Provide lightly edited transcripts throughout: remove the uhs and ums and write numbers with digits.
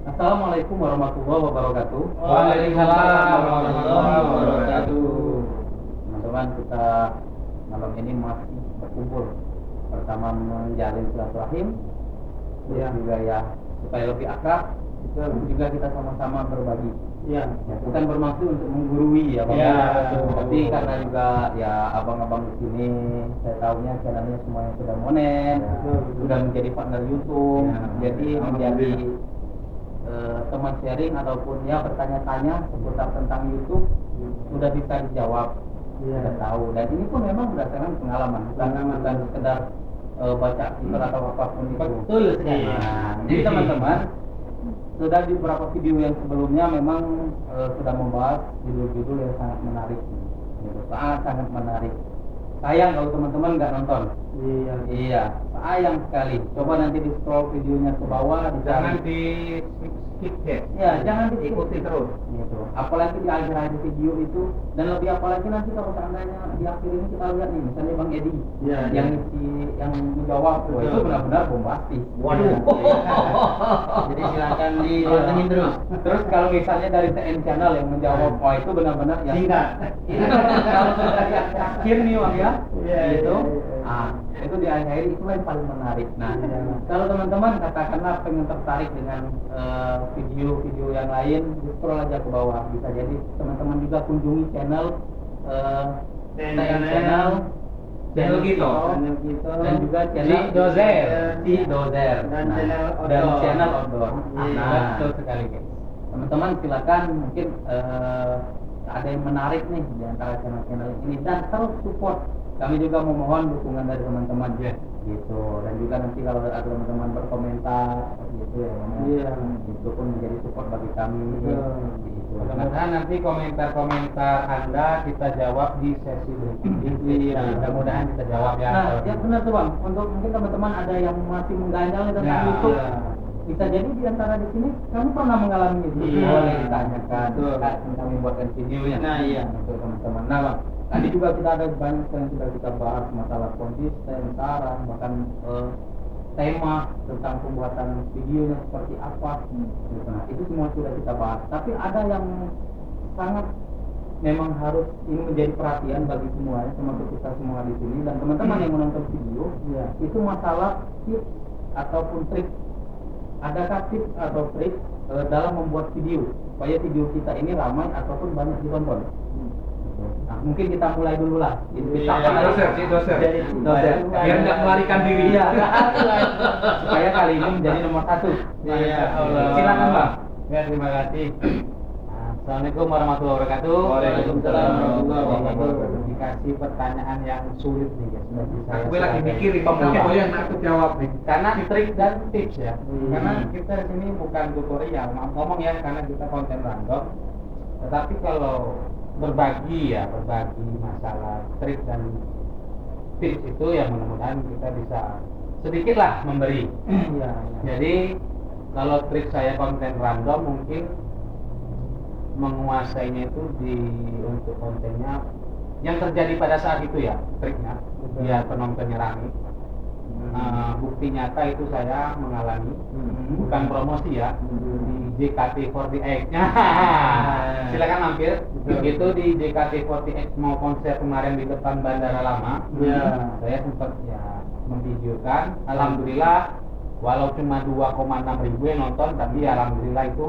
Assalamualaikum warahmatullahi wabarakatuh. Waalaikumsalam warahmatullahi wabarakatuh. Teman-teman, kita malam ini masih berkumpul pertama menjalin silaturahim, Ya. juga ya supaya lebih akrab. Juga kita sama-sama berbagi. Iya. Ya, bukan bermaksud untuk menggurui ya, Bang. Iya, Betul. betul. Tapi karena juga ya abang-abang di sini, saya tahunya channelnya semuanya sudah monen, Betul. sudah menjadi partner YouTube, Ya, jadi menjadi teman sharing ataupun ya bertanya-tanya seputar tentang YouTube sudah bisa dijawab, Iya. sudah tahu. Dan ini pun memang berdasarkan pengalaman, bukan sekedar baca artikel atau apapun itu. Betul sekali. Nah, jadi teman-teman, sudah di beberapa video yang sebelumnya memang sudah membahas judul-judul yang sangat menarik, gitu. Sangat menarik. Sayang kalau teman-teman nggak nonton. Iya, sayang sekali. Coba nanti di scroll videonya ke bawah, Jangan di skip ya. Ya, jangan Ikuti terus. Gitu. Apalagi di akhir-akhir video itu, dan lebih apalagi nanti kalau seandainya di akhir ini kita lihat nih, misalnya Bang Edi Iya, yang iya. isi yang menjawab, wah, itu Betul. benar-benar bombastis. Waduh. Iya. Jadi silakan ditontonin terus. Terus kalau misalnya dari TN Channel yang menjawab, wah itu benar-benar yang Singkat. kalau sudah di akhir nih Bang ya, Iya, gitu. iya, iya. Ah, itu di akhir itu yang paling menarik. Nah, Iya. kalau teman-teman katakanlah pengen tertarik dengan video-video yang lain, di scroll aja ke bawah. Bisa jadi teman-teman juga kunjungi channel TN channel Channel Gito. dan juga channel Si Dozer. Si Dozer. Dan Nah, channel dan Outdoor. channel Outdoor. Iya, Nah, betul sekali, guys. teman-teman silakan, mungkin ada yang menarik nih di antara channel-channel ini, dan terus support. Kami juga memohon dukungan dari teman-teman ya, gitu. Dan juga nanti kalau ada teman-teman berkomentar gitu ya, Iya. itu pun menjadi support bagi kami. Betul. Gitu. Mudah-mudahan nanti komentar-komentar Anda kita jawab di sesi berikutnya. Iya. Mudah-mudahan kita jawab ya. Nah, ya benar tuh Bang. Untuk mungkin teman-teman ada yang masih mengganjal nih tentang Ya, YouTube. ya. Bisa jadi di antara di sini kamu pernah mengalami itu. Iya. Boleh ditanyakan. Betul. Kami buatkan videonya. Nah, iya. Untuk teman-teman. Nah, Bang, tadi juga kita ada banyak yang sudah kita bahas masalah konsisten, saran, bahkan tema tentang pembuatan videonya seperti apa. Gitu. Nah, itu semua sudah kita bahas. Tapi ada yang sangat memang harus ini menjadi perhatian bagi semuanya, termasuk kita semua di sini dan teman-teman yang menonton video. Iya. Itu masalah tips ataupun trik. Adakah tips atau trik dalam membuat video supaya video kita ini ramai ataupun banyak ditonton? Nah, mungkin kita mulai dulu lah. Jadi kita Si doser. Jadi doser. Biar nggak melarikan diri. Iya. Supaya kali ini menjadi nomor 1. Iya, Allah. Silakan Bang. Ya, terima kasih. Assalamualaikum warahmatullahi wabarakatuh. Waalaikumsalam warahmatullahi wabarakatuh. Dikasih pertanyaan yang sulit nih guys. Bagi saya Aku lagi sebagai mikirin pemula. apa yang aku jawab nih. Karena trik dan tips ya. Hmm. Karena kita di sini bukan tutorial, ngomong ya karena kita konten random. Tetapi kalau berbagi masalah trik dan tips itu ya mudah-mudahan kita bisa sedikit lah memberi. Iya. Jadi kalau trik saya konten random mungkin menguasainya itu untuk kontennya yang terjadi pada saat itu ya triknya biar penontonnya rame. Bukti nyata itu saya mengalami, bukan promosi ya, di JKT48. Silakan mampir. Itu di JKT48 mau konser kemarin di depan Bandara Lama. Ya. Saya sempat ya memvideokan. Alhamdulillah walau cuma 2,6 ribu yang nonton, tapi alhamdulillah itu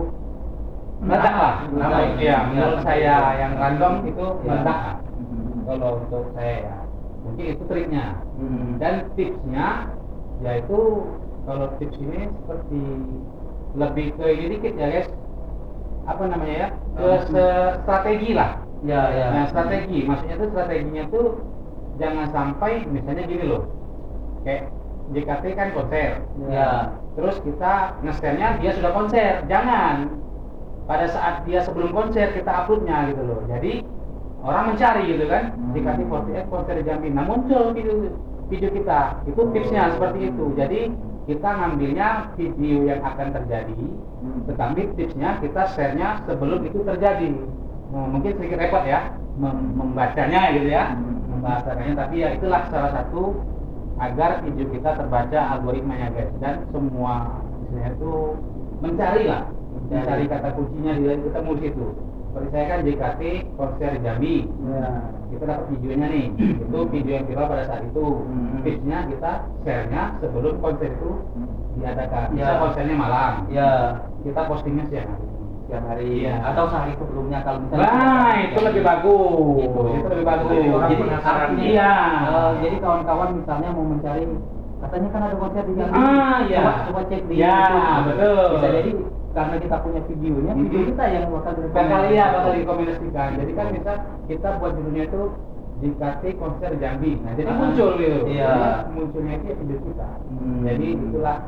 meledak lah. Meledak. Ya, menurut saya yang random itu Ya. meledak. Kalau untuk saya ya, mungkin itu triknya. Dan tipsnya yaitu kalau tips ini seperti lebih ke ini dikit ya guys, apa namanya ya, ke strategi lah. Ya, ya. Nah strategi, maksudnya tuh strateginya tuh jangan sampai misalnya gini loh, kayak JKT kan konser, Ya. terus kita nge-share-nya dia sudah konser, jangan pada saat dia sebelum konser kita uploadnya gitu loh. Jadi orang mencari gitu kan, JKT48 konser di Jambi, nah muncul video kita, itu tipsnya seperti itu. Jadi kita ngambilnya video yang akan terjadi, tetapi tipsnya kita share-nya sebelum itu terjadi. Nah, mungkin sedikit repot ya membacanya gitu ya, membahasakannya, tapi ya itulah salah satu agar video kita terbaca algoritmanya guys, dan semua misalnya itu mencari lah Cari kata kuncinya di ketemu di situ. Seperti saya kan JKT konser di Jambi. Ya. Kita dapat videonya nih. Itu video yang viral pada saat itu. Tipsnya kita share-nya sebelum konser itu diadakan. Bisa konsernya malam. Ya. Kita postingnya siang hari. Iya. Atau sehari sebelumnya kalau misalnya. Nah, itu lebih bagus. Itu lebih bagus. Jadi orang Jadi penasaran. iya. Jadi kawan-kawan misalnya mau mencari, katanya kan ada konser di Jambi. Iya. Coba cek di Ya, YouTube. betul. Bisa jadi karena kita punya videonya, video kita yang bakal bakal direkomendasikan. Jadi kan kita buat judulnya itu JKT konser Jambi. Nah, jadi muncul gitu. Iya. Jadi munculnya itu video kita. Jadi itulah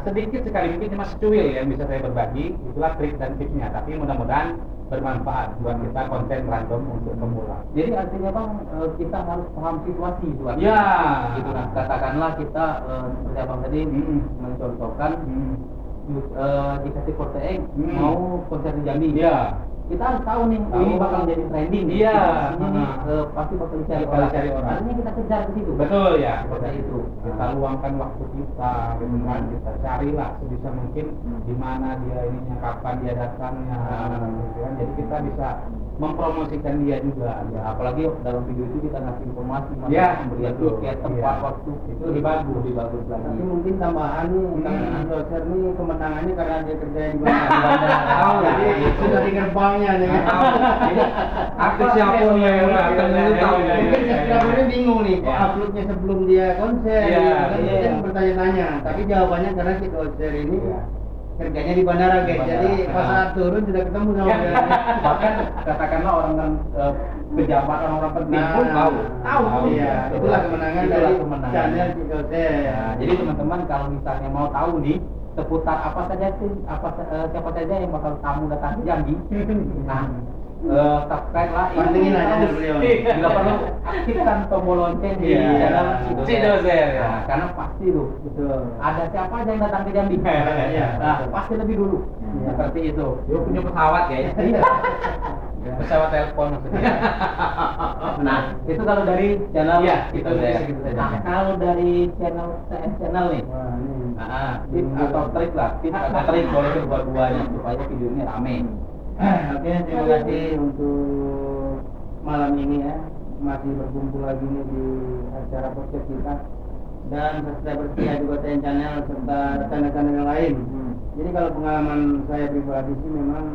sedikit sekali mungkin cuma secuil yang bisa saya berbagi. Itulah trik dan tipsnya. Tapi mudah-mudahan bermanfaat buat kita konten random untuk pemula. Jadi artinya Bang, kita harus paham situasi itu. Ya. Gitu kan. Katakanlah kita seperti Abang tadi mencontohkan JKT48 mau konser di Jambi. Iya. Kita harus tahu nih, ini bakal jadi trending. Iya. Ini pasti bakal dicari orang. Artinya kita kejar ke situ. Betul ya. Seperti itu. Kita luangkan waktu kita, gitu kan. Kita carilah sebisa mungkin di mana dia ininya, kapan dia datangnya, gitu kan. Jadi kita bisa mempromosikan dia juga. Ya, apalagi dalam video itu kita ngasih informasi, Ya, memberikan betul. tiket, tempat, Iya. waktu, Itu lebih bagus lagi. Tapi mungkin tambahan nih, Kang Doser nih kemenangannya karena dia kerja di Tahu, jadi gitu. sudah di gerbangnya nih. Artis siapapun yang datang itu tahu. Mungkin subscribernya bingung nih, kok Ya. uploadnya sebelum dia konser? Iya, Kan iya. mungkin bertanya-tanya. Tapi jawabannya karena si Doser ini Iya. kerjanya di bandara guys. Di bandara. Jadi pas saat turun sudah ketemu sama dia. Bahkan katakanlah orang pejabat, orang-orang penting pun tahu. Iya, itulah kemenangan Itulah dari kemenangan. channel si Doser. Ya, jadi teman-teman kalau misalnya mau tahu nih seputar apa saja sih, siapa saja yang bakal tamu datang ke Jambi, nah subscribe lah, Pantengin aja terus. beliau. Bila perlu aktifkan tombol lonceng di Iya. channel Si Doser, ya. Nah, karena pasti tuh Betul. ada siapa aja yang datang ke Jambi, Iya. nah pasti lebih dulu. Iya. Seperti itu. Dia punya pesawat ya. Iya. Pesawat telepon maksudnya. Nah, itu kalau dari channel Iya, itu itu ya. segitu saja. Nah, kalau dari channel nih, Wah, ini. tips atau trik lah, tips atau trik boleh kedua-duanya supaya video ini rame. Oke, terima kasih untuk malam ini ya, masih berkumpul lagi nih di acara podcast kita dan subscriber setia juga TN Channel serta rekan-rekan yang lain. Jadi kalau pengalaman saya pribadi sih memang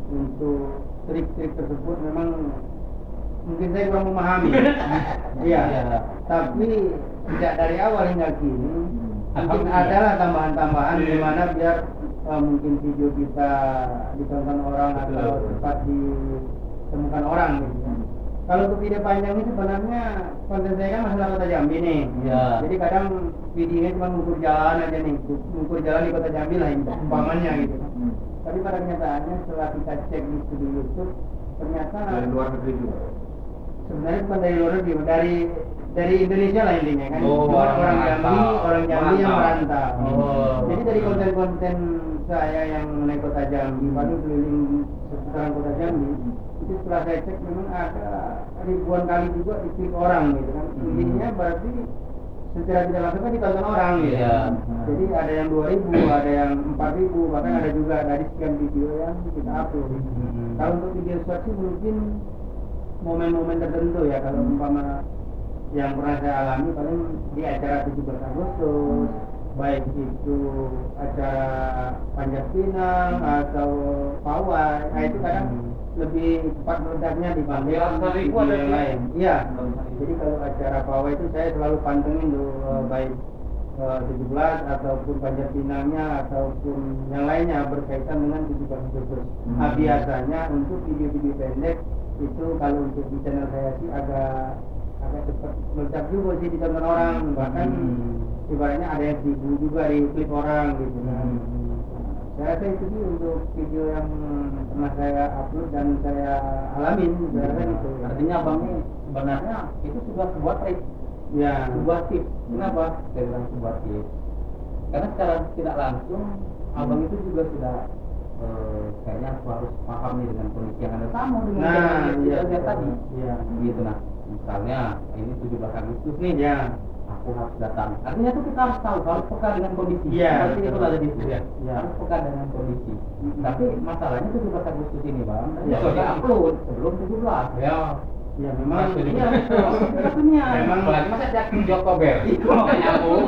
untuk trik-trik tersebut memang mungkin saya kurang memahami. Iya. Tapi sejak dari awal hingga kini mungkin adalah tambahan-tambahan di mana biar mungkin video kita ditonton orang atau cepat ditemukan orang gitu kan. Kalau untuk video panjang ini sebenarnya konten saya kan masalah kota Jambi nih. Iya. Jadi kadang videonya cuma mengukur jalan aja nih, mengukur jalan di kota Jambi lah ini umpamanya gitu kan. Tapi pada kenyataannya setelah kita cek di studio YouTube ternyata Dari luar negeri juga. sebenarnya bukan dari luar negeri, dari Indonesia lah intinya kan. Oh, Cuma orang merantau. Jambi, orang Jambi yang Merantau. merantau. Oh. Jadi dari konten-konten saya yang mengenai kota Jambi, baru keliling seputaran kota Jambi, itu setelah saya cek memang ada ribuan kali juga diklik orang gitu kan. Intinya berarti secara tidak langsung kan ditonton orang gitu. Iya. Jadi ada yang 2.000, ada yang 4.000, bahkan ada juga dari sekian video yang kita upload. Kalau untuk video short sih mungkin momen-momen tertentu ya, kalau umpama yang pernah saya alami paling di acara 17 Agustus, baik itu acara Panjat Pinang atau Pawai, nah itu kadang lebih cepat meledaknya dibanding Ribu video ada yang di- lain. Iya. Jadi kalau acara Pawai itu saya selalu pantengin tuh baik 17 ataupun Panjat Pinangnya ataupun yang lainnya berkaitan dengan 17 Agustus. Nah, biasanya untuk video-video pendek itu kalau untuk di channel saya sih agak cepat meledak juga sih ditonton orang, bahkan ibaratnya ada yang 1.000 juga di klik orang gitu kan. Saya rasa itu sih untuk video yang pernah saya upload dan saya alamin, saya rasa itu. Artinya abang ini sebenarnya itu sudah sebuah trik, Ya. sebuah tips. Kenapa? Saya bilang sebuah tips. Karena secara tidak langsung abang itu juga sudah kayaknya aku harus paham nih dengan kondisi yang ada sama dengan Nah, yang iya kita lihat tadi. Iya. Gitu nah. Misalnya ini 17 Agustus nih. Ya. Nah, aku harus datang. Artinya tuh kita harus tahu, harus peka dengan kondisi. Iya, Seperti itu betul. ada di situ. Iya. Iya. Harus peka dengan kondisi. Tapi masalahnya 17 Agustus ini bang, Iya. sudah upload sebelum 17. Ya. Ya memang Iya, satunya. Memang apalagi masa Jack Joko Ber. Iya. Nggak nyambung.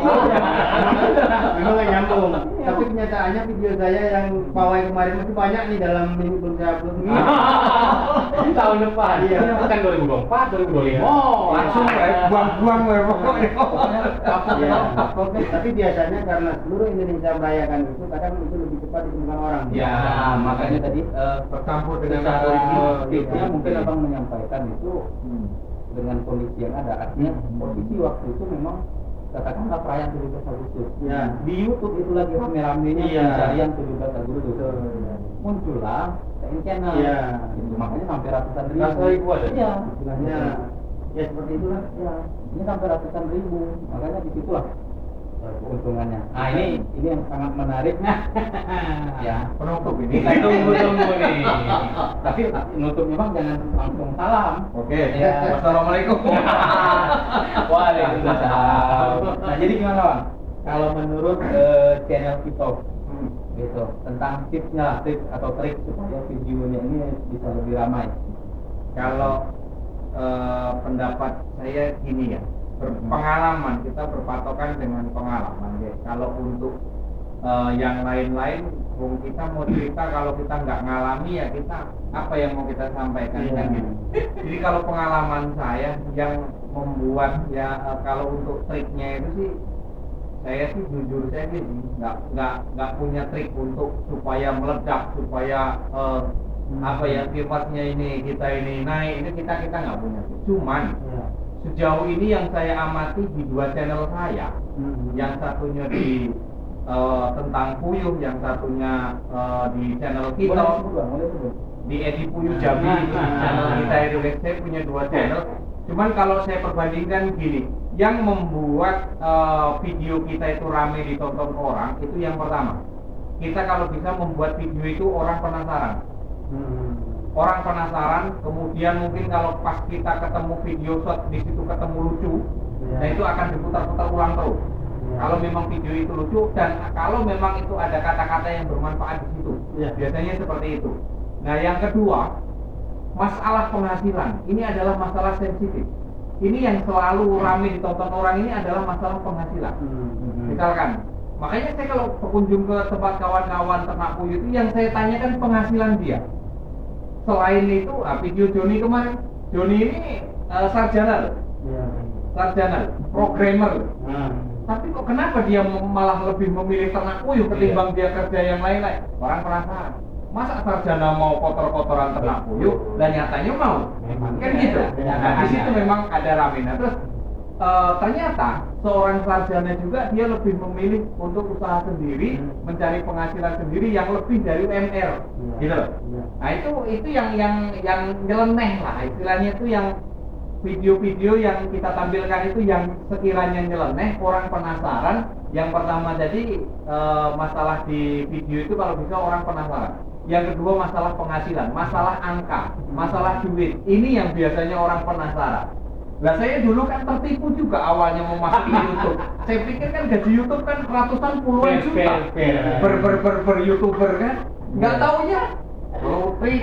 memang nggak nyambung. Iya. Tapi kenyataannya video saya yang pawai kemarin masih banyak nih dalam minggu belum saya upload. Tahun depan. Iya. Bukan 2024, 2025. Oh, langsung buang-buang pokoknya. Pokoknya Iya. upload deh. Tapi biasanya karena seluruh Indonesia merayakan itu, kadang itu lebih cepat ditemukan orang. Ya, Nah, makanya tadi bercampur dengan secara algoritma. tipsnya mungkin abang menyampaikan itu dengan kondisi yang ada. Artinya posisi waktu itu memang katakanlah perayaan 17 Agustus. Ya. Di YouTube itu lagi rame-ramenya Iya. pencarian 17 Agustus. Muncullah TN Channel. Iya. Itu makanya sampai ratusan ribu. Ratusan ribu ada? Iya. Ya, ya seperti itulah. Ya, ini sampai ratusan ribu. Makanya disitulah keuntungannya. Nah ini yang sangat menarik. Ya, Penutup ini. kita tunggu nih. Tapi nutupnya bang jangan langsung salam. Oke. Ya. Wassalamualaikum. Waalaikumsalam. Nah jadi gimana bang? Kalau menurut channel kita gitu tentang tipsnya lah, tips atau trik supaya videonya ini bisa lebih ramai. Kalau pendapat saya gini ya, pengalaman, kita berpatokan dengan pengalaman ya. Kalau untuk yang lain-lain, kita mau cerita, kalau kita nggak ngalami ya kita apa yang mau kita sampaikan Iya. kan gitu. Jadi kalau pengalaman saya yang membuat ya kalau untuk triknya itu sih, saya sih jujur saya sih nggak punya trik untuk supaya meledak, supaya apa ya sifatnya ini kita ini naik, ini kita nggak punya. Cuman Ya. sejauh ini yang saya amati di dua channel saya, yang satunya di tentang puyuh, yang satunya di channel Boleh kita disebut bang, boleh disebut. di Edi Puyuh Jambi, channel kita itu saya punya dua channel. Cuman kalau saya perbandingkan gini, yang membuat video kita itu ramai ditonton orang itu yang pertama, kita kalau bisa membuat video itu orang penasaran. Orang penasaran, kemudian mungkin kalau pas kita ketemu video shot di situ ketemu lucu, nah itu akan diputar-putar ulang terus. Kalau memang video itu lucu dan kalau memang itu ada kata-kata yang bermanfaat di situ, Ya. biasanya seperti itu. Nah yang kedua, masalah penghasilan, ini adalah masalah sensitif. Ini yang selalu ramai ditonton orang ini adalah masalah penghasilan. Misalkan, makanya saya kalau berkunjung ke tempat kawan-kawan ternak puyuh itu yang saya tanyakan penghasilan dia. Selain itu, video Joni kemarin, Joni ini sarjana loh, sarjana, programmer loh. Tapi kok kenapa dia malah lebih memilih ternak puyuh ketimbang dia kerja yang lain-lain? Orang penasaran. Masa sarjana mau kotor-kotoran ternak puyuh dan nyatanya mau? Kan gitu. Nah, di situ memang ada ramenya. Terus ternyata seorang sarjana juga dia lebih memilih untuk usaha sendiri, mencari penghasilan sendiri yang lebih dari UMR, gitu loh. Nah itu yang nyeleneh lah istilahnya, itu yang video-video yang kita tampilkan itu yang sekiranya nyeleneh, orang penasaran. Yang pertama tadi masalah di video itu kalau bisa orang penasaran. Yang kedua masalah penghasilan, masalah angka, masalah duit. Ini yang biasanya orang penasaran. Nah saya dulu kan tertipu juga awalnya mau masuk ke YouTube. Saya pikir kan gaji YouTube kan ratusan puluhan juta. Ber YouTuber kan. Nggak taunya rupri.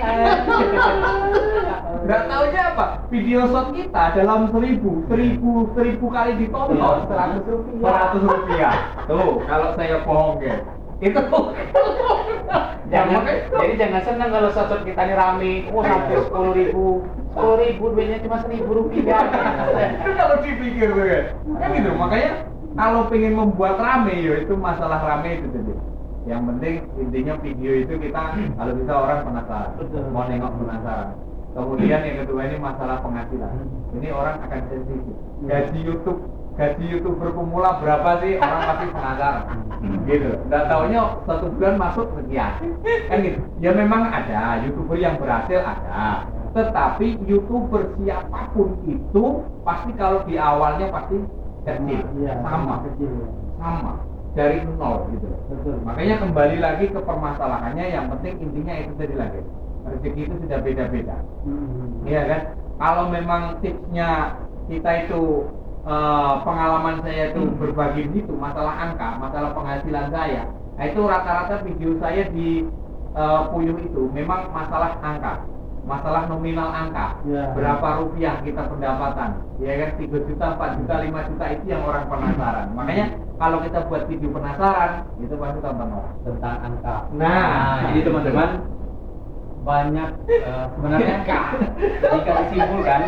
Nggak taunya apa? Video shot kita dalam 1000 kali ditonton 100 rupiah. Tuh kalau saya bohong ya. Itu Jadi jangan senang kalau shot kita ini rame, sampai 10.000 duitnya cuma 1.000 rupiah. Itu kalau dipikir tuh kan gitu. Makanya kalau pengen membuat rame ya itu masalah rame itu tadi. Yang penting intinya video itu kita kalau bisa orang penasaran, mau nengok penasaran. Kemudian yang kedua ini masalah penghasilan. Ini orang akan sensitif. Gaji YouTuber pemula berapa sih? Orang pasti penasaran. Gitu. Nggak taunya satu bulan masuk sekian. Kan gitu. Ya memang ada YouTuber yang berhasil ada. Tetapi YouTuber siapapun itu pasti kalau di awalnya pasti kecil. Sama. Sama. Dari nol gitu. Betul. Makanya kembali lagi ke permasalahannya, yang penting intinya itu tadi lagi. Rezeki itu sudah beda-beda. Iya kan? Kalau memang tipsnya kita itu pengalaman saya itu berbagi di situ, masalah angka, masalah penghasilan saya, nah, itu rata-rata video saya di Puyuh itu memang masalah angka, masalah nominal angka, Ya. berapa rupiah kita pendapatan, ya kan 3 juta, 4 juta, 5 juta itu yang orang penasaran. Makanya kalau kita buat video penasaran, itu pasti tonton orang. Tentang angka. Nah, Jadi teman-teman banyak sebenarnya jika disimpulkan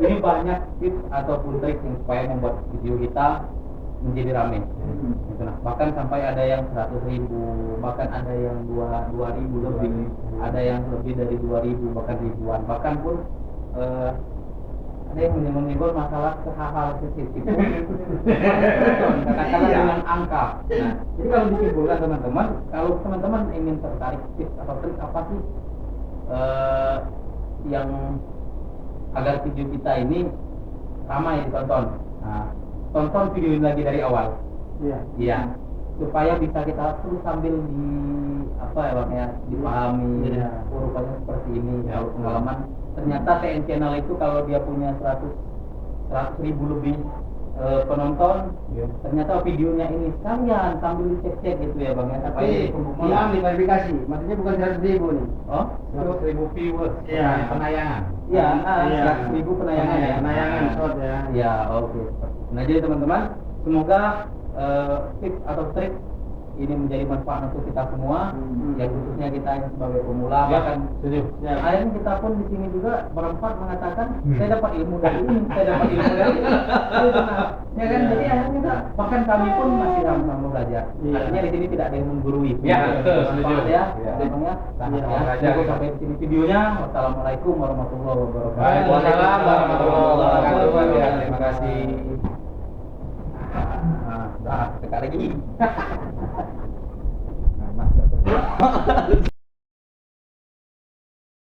ini banyak tips ataupun trik yang supaya membuat video kita menjadi ramai. Gitu nah. Bahkan sampai ada yang 100.000, bahkan ada yang 2.000 lebih, ada yang lebih dari 2.000 bahkan ribuan, bahkan pun ada yang menyebut masalah ke hal-hal sensitif. Kadang-kadang dengan angka. Nah, jadi kalau disimpulkan teman-teman, kalau teman-teman ingin tertarik tips atau trik apa sih yang agar video kita ini ramai ditonton. Nah, tonton video ini lagi dari awal. Iya. Iya. Supaya bisa kita terus sambil di apa ya Bang ya, dipahami. Iya. Oh, rupanya seperti ini. Kalau pengalaman ternyata TN channel itu kalau dia punya 100.000 lebih penonton, ternyata videonya ini sekalian sambil dicek-cek gitu ya Bang ya. Supaya Tapi jadi pembuktian. mohon maaf klarifikasi, maksudnya bukan 100.000 nih. Oh? 100.000 viewers, Iya. penayangan. Iya, Iya. 100.000 penayangan ya. Penayangan short ya. Ya, oke. Nah, jadi teman-teman, semoga tips atau trik ini menjadi manfaat untuk kita semua, ya khususnya kita yang sebagai pemula. Ya, Bahkan setuju. ya, akhirnya kita pun di sini juga berempat mengatakan saya dapat ilmu dari ini, saya dapat ilmu dari ini. Ya kan, jadi akhirnya kita, bahkan kami pun masih sama-sama belajar. Iya. Artinya di sini tidak ada yang menggurui. Ya, betul, setuju. Bermanfaat ya, Iya. Bang ya. Sama-sama Ya, belajar cukup kita. sampai di sini videonya. Wassalamualaikum warahmatullahi wabarakatuh. Waalaikumsalam warahmatullahi wabarakatuh. Ya, terima kasih. Nah, sekali lagi.